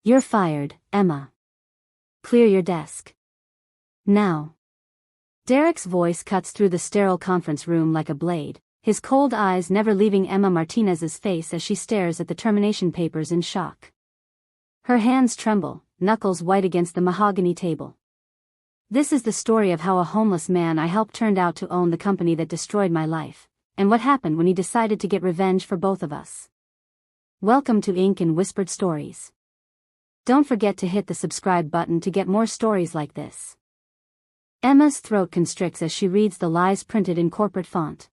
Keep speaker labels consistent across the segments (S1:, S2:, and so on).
S1: You're fired, Emma. Clear your desk. Now. Derek's voice cuts through the sterile conference room like a blade, his cold eyes never leaving Emma Martinez's face as she stares at the termination papers in shock. Her hands tremble, knuckles white against the mahogany table. This is the story of how a homeless man I helped turned out to own the company that destroyed my life, and what happened when he decided to get revenge for both of us. Welcome to Ink and Whispered Stories. Don't forget to hit the subscribe button to get more stories like this. Emma's throat constricts as she reads the lies printed in corporate font.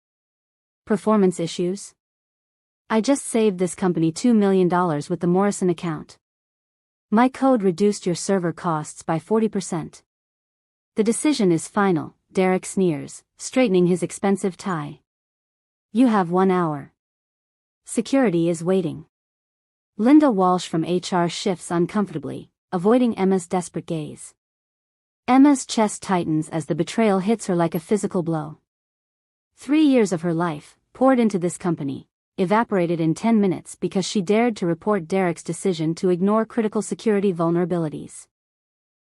S1: Performance issues? I just saved this company $2 million with the Morrison account. My code reduced your server costs by 40%. The decision is final, Derek sneers, straightening his expensive tie. You have 1 hour. Security is waiting. Linda Walsh from HR shifts uncomfortably, avoiding Emma's desperate gaze. Emma's chest tightens as the betrayal hits her like a physical blow. 3 years of her life, poured into this company, evaporated in 10 minutes because she dared to report Derek's decision to ignore critical security vulnerabilities.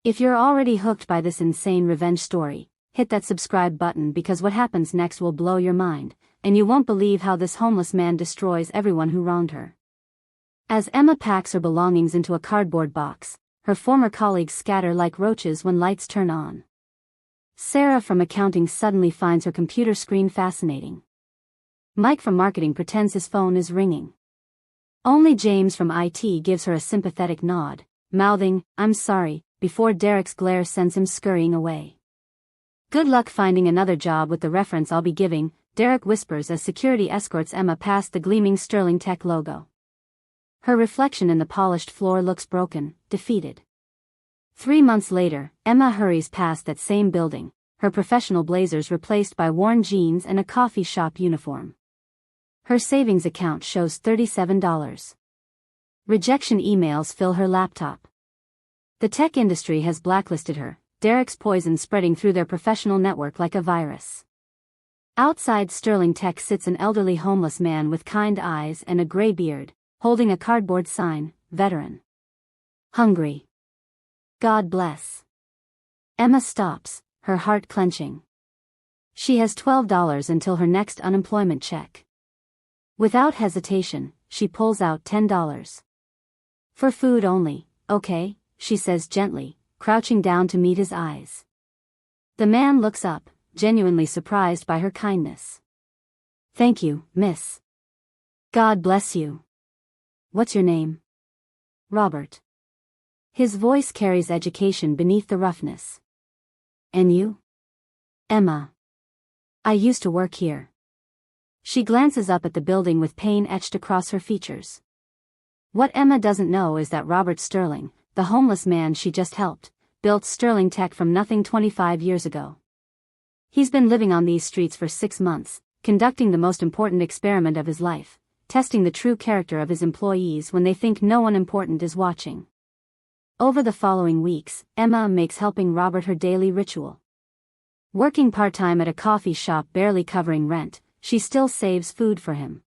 S1: If you're already hooked by this insane revenge story, hit that subscribe button because what happens next will blow your mind, and you won't believe how this homeless man destroys everyone who wronged her. As Emma packs her belongings into a cardboard box, her former colleagues scatter like roaches when lights turn on. Sarah from accounting suddenly finds her computer screen fascinating. Mike from marketing pretends his phone is ringing. Only James from IT gives her a sympathetic nod, mouthing, "I'm sorry," before Derek's glare sends him scurrying away. Good luck finding another job with the reference I'll be giving, Derek whispers as security escorts Emma past the gleaming Sterling Tech logo. Her reflection in the polished floor looks broken, defeated. 3 months later, Emma hurries past that same building, her professional blazers replaced by worn jeans and a coffee shop uniform. Her savings account shows $37. Rejection emails fill her laptop. The tech industry has blacklisted her, Derek's poison spreading through their professional network like a virus. Outside Sterling Tech sits an elderly homeless man with kind eyes and a gray beard, holding a cardboard sign, "Veteran. Hungry. God bless." Emma stops, her heart clenching. She has $12 until her next unemployment check. Without hesitation, she pulls out $10. For food only, okay, she says gently, crouching down to meet his eyes. The man looks up, genuinely surprised by her kindness. "Thank you, miss. God bless you. What's your name?" "Robert." His voice carries education beneath the roughness. "And you?" "Emma. I used to work here." She glances up at the building with pain etched across her features. What Emma doesn't know is that Robert Sterling, the homeless man she just helped, built Sterling Tech from nothing 25 years ago. He's been living on these streets for 6 months, conducting the most important experiment of his life, testing the true character of his employees when they think no one important is watching. Over the following weeks, Emma makes helping Robert her daily ritual. Working part-time at a coffee shop barely covering rent, she still saves food for him.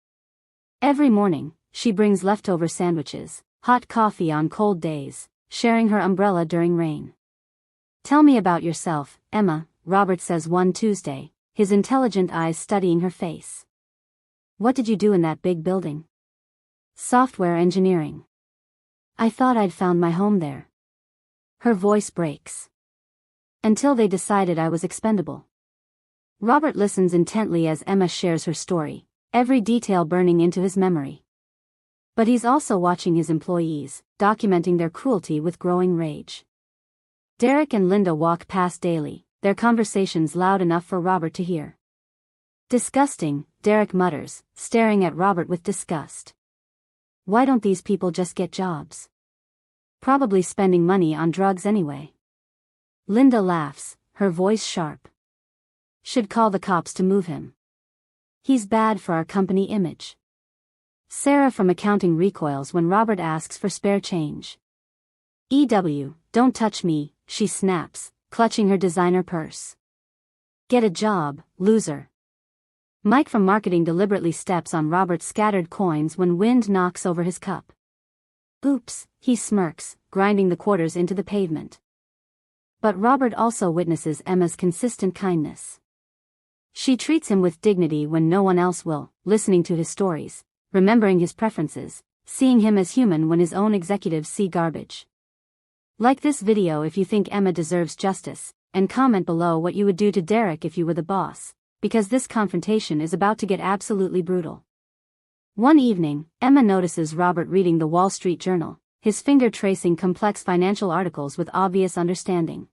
S1: Every morning, she brings leftover sandwiches, hot coffee on cold days, sharing her umbrella during rain. "Tell me about yourself, Emma," Robert says one Tuesday, his intelligent eyes studying her face. "What did you do in that big building?" "Software engineering. I thought I'd found my home there." Her voice breaks. "Until they decided I was expendable." Robert listens intently as Emma shares her story, every detail burning into his memory. But he's also watching his employees, documenting their cruelty with growing rage. Derek and Linda walk past daily, their conversations loud enough for Robert to hear. "Disgusting," Derek mutters, staring at Robert with disgust. "Why don't these people just get jobs? Probably spending money on drugs anyway." Linda laughs, her voice sharp. "Should call the cops to move him. He's bad for our company image." Sarah from accounting recoils when Robert asks for spare change. Don't touch me," she snaps, clutching her designer purse. "Get a job, loser." Mike from marketing deliberately steps on Robert's scattered coins when wind knocks over his cup. Oops, he smirks, grinding the quarters into the pavement. But Robert also witnesses Emma's consistent kindness. She treats him with dignity when no one else will, listening to his stories, remembering his preferences, seeing him as human when his own executives see garbage. Like this video if you think Emma deserves justice, and comment below what you would do to Derek if you were the boss, because this confrontation is about to get absolutely brutal. One evening, Emma notices Robert reading the Wall Street Journal, his finger tracing complex financial articles with obvious understanding.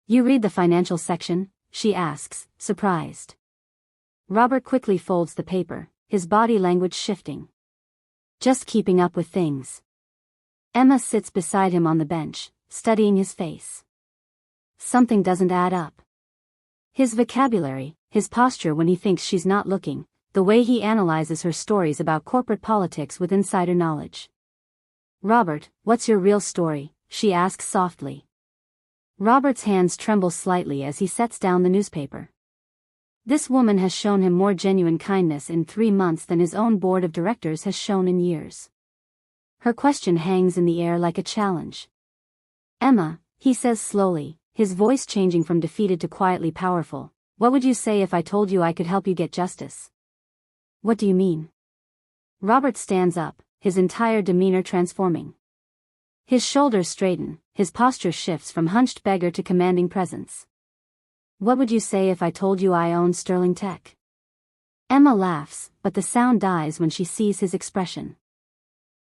S1: "You read the financial section?" she asks, surprised. Robert quickly folds the paper, his body language shifting. "Just keeping up with things." Emma sits beside him on the bench, studying his face. Something doesn't add up. His vocabulary, his posture when he thinks she's not looking, the way he analyzes her stories about corporate politics with insider knowledge. "Robert, what's your real story?" she asks softly. Robert's hands tremble slightly as he sets down the newspaper. This woman has shown him more genuine kindness in 3 months than his own board of directors has shown in years. Her question hangs in the air like a challenge. "Emma," he says slowly, his voice changing from defeated to quietly powerful, "what would you say if I told you I could help you get justice?" "What do you mean?" Robert stands up, his entire demeanor transforming. His shoulders straighten, his posture shifts from hunched beggar to commanding presence. "What would you say if I told you I own Sterling Tech?" Emma laughs, but the sound dies when she sees his expression.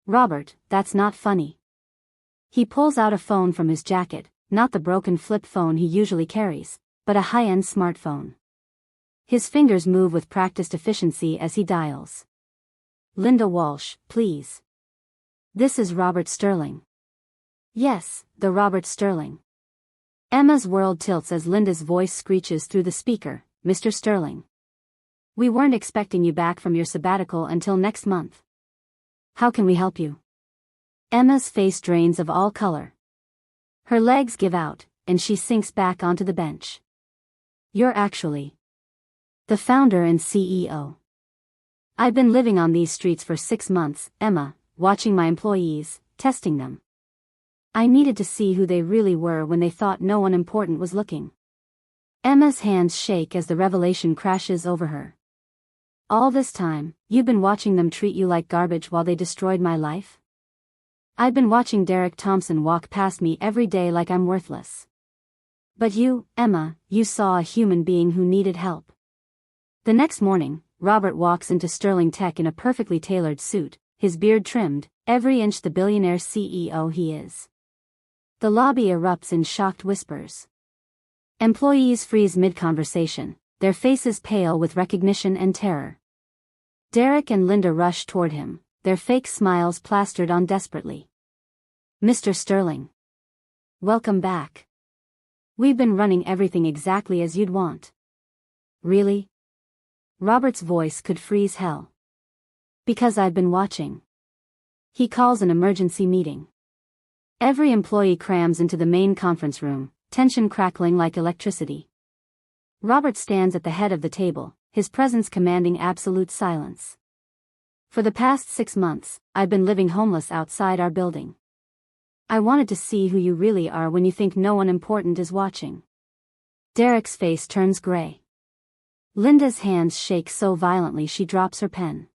S1: "Robert, that's not funny." He pulls out a phone from his jacket, not the broken flip phone he usually carries, but a high-end smartphone. His fingers move with practiced efficiency as he dials. "Linda Walsh, please." "This is Robert Sterling." "Yes, the Robert Sterling." Emma's world tilts as Linda's voice screeches through the speaker, "Mr. Sterling. We weren't expecting you back from your sabbatical until next month. How can we help you?" Emma's face drains of all color. Her legs give out, and she sinks back onto the bench. "You're actually the founder and CEO. I've been living on these streets for 6 months, Emma, watching my employees, testing them. I needed to see who they really were when they thought no one important was looking." Emma's hands shake as the revelation crashes over her. "All this time, you've been watching them treat you like garbage while they destroyed my life?" "I've been watching Derek Thompson walk past me every day like I'm worthless. But you, Emma, you saw a human being who needed help." The next morning, Robert walks into Sterling Tech in a perfectly tailored suit, his beard trimmed, every inch the billionaire CEO he is. The lobby erupts in shocked whispers. Employees freeze mid-conversation, their faces pale with recognition and terror. Derek and Linda rush toward him, their fake smiles plastered on desperately. "Mr. Sterling. Welcome back. We've been running everything exactly as you'd want." "Really?" Robert's voice could freeze hell. "Because I've been watching." He calls an emergency meeting. Every employee crams into the main conference room, tension crackling like electricity. Robert stands at the head of the table, his presence commanding absolute silence. "For the past 6 months, I've been living homeless outside our building. I wanted to see who you really are when you think no one important is watching." Derek's face turns gray. Linda's hands shake so violently she drops her pen.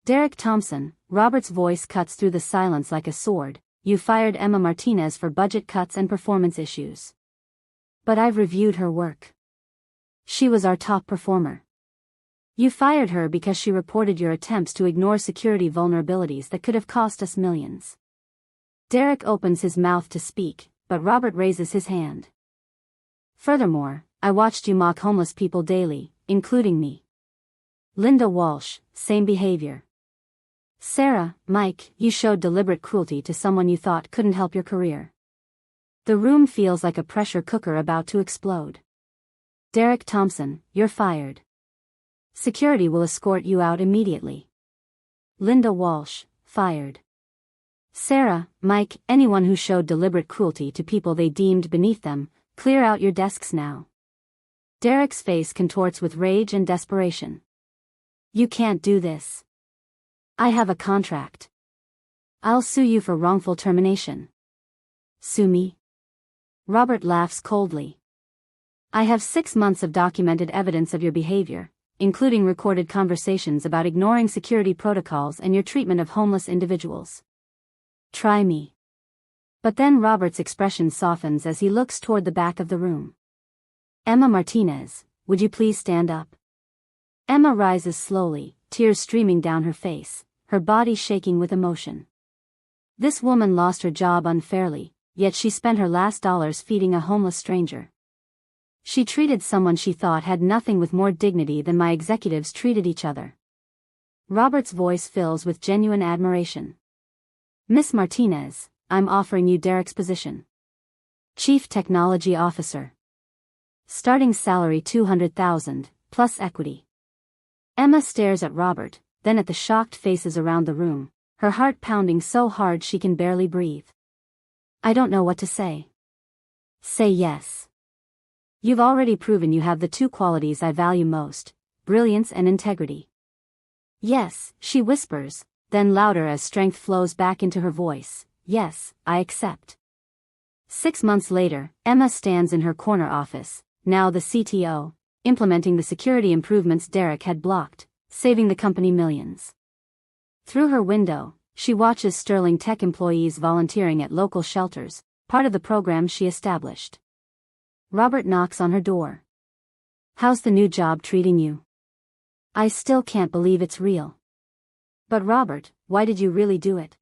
S1: "Derek Thompson," Robert's voice cuts through the silence like a sword, "you fired Emma Martinez for budget cuts and performance issues. But I've reviewed her work. She was our top performer. You fired her because she reported your attempts to ignore security vulnerabilities that could have cost us millions." Derek opens his mouth to speak, but Robert raises his hand. "Furthermore, I watched you mock homeless people daily, including me." Linda Walsh, same behavior. "Sarah, Mike, you showed deliberate cruelty to someone you thought couldn't help your career." The room feels like a pressure cooker about to explode. "Derek Thompson, you're fired. Security will escort you out immediately." Linda Walsh, fired. "Sarah, Mike, anyone who showed deliberate cruelty to people they deemed beneath them, clear out your desks now." Derek's face contorts with rage and desperation. "You can't do this. I have a contract." I'll sue you for wrongful termination. Sue me? Robert laughs coldly. I have 6 months of documented evidence of your behavior, including recorded conversations about ignoring security protocols and your treatment of homeless individuals. Try me. But then Robert's expression softens as he looks toward the back of the room. Emma Martinez, would you please stand up? Emma rises slowly, tears streaming down her face, her body shaking with emotion. This woman lost her job unfairly, yet she spent her last dollars feeding a homeless stranger. She treated someone she thought had nothing with more dignity than my executives treated each other. Robert's voice fills with genuine admiration. Miss Martinez, I'm offering you Derek's position. Chief Technology Officer. Starting salary $200,000, plus equity. Emma stares at Robert, then at the shocked faces around the room, her heart pounding so hard she can barely breathe. I don't know what to say. Say yes. You've already proven you have the 2 qualities I value most, brilliance and integrity. Yes, she whispers, then louder as strength flows back into her voice. Yes, I accept. 6 months later, Emma stands in her corner office, now the CTO, implementing the security improvements Derek had blocked, saving the company millions. Through her window, she watches Sterling Tech employees volunteering at local shelters, part of the program she established. Robert knocks on her door. How's the new job treating you? I still can't believe it's real. But Robert, why did you really do it?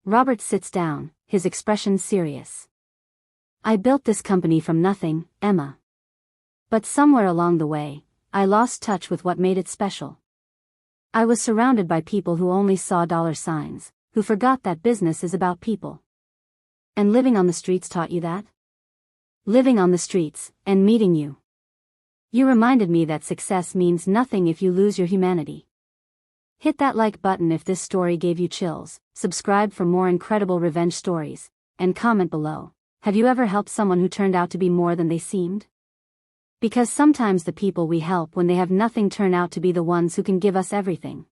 S1: Robert sits down, his expression serious. I built this company from nothing, Emma. But somewhere along the way, I lost touch with what made it special. I was surrounded by people who only saw dollar signs, who forgot that business is about people. And living on the streets taught you that? Living on the streets, and meeting you. You reminded me that success means nothing if you lose your humanity. Hit that like button if this story gave you chills, subscribe for more incredible revenge stories, and comment below. Have you ever helped someone who turned out to be more than they seemed? Because sometimes the people we help when they have nothing turn out to be the ones who can give us everything.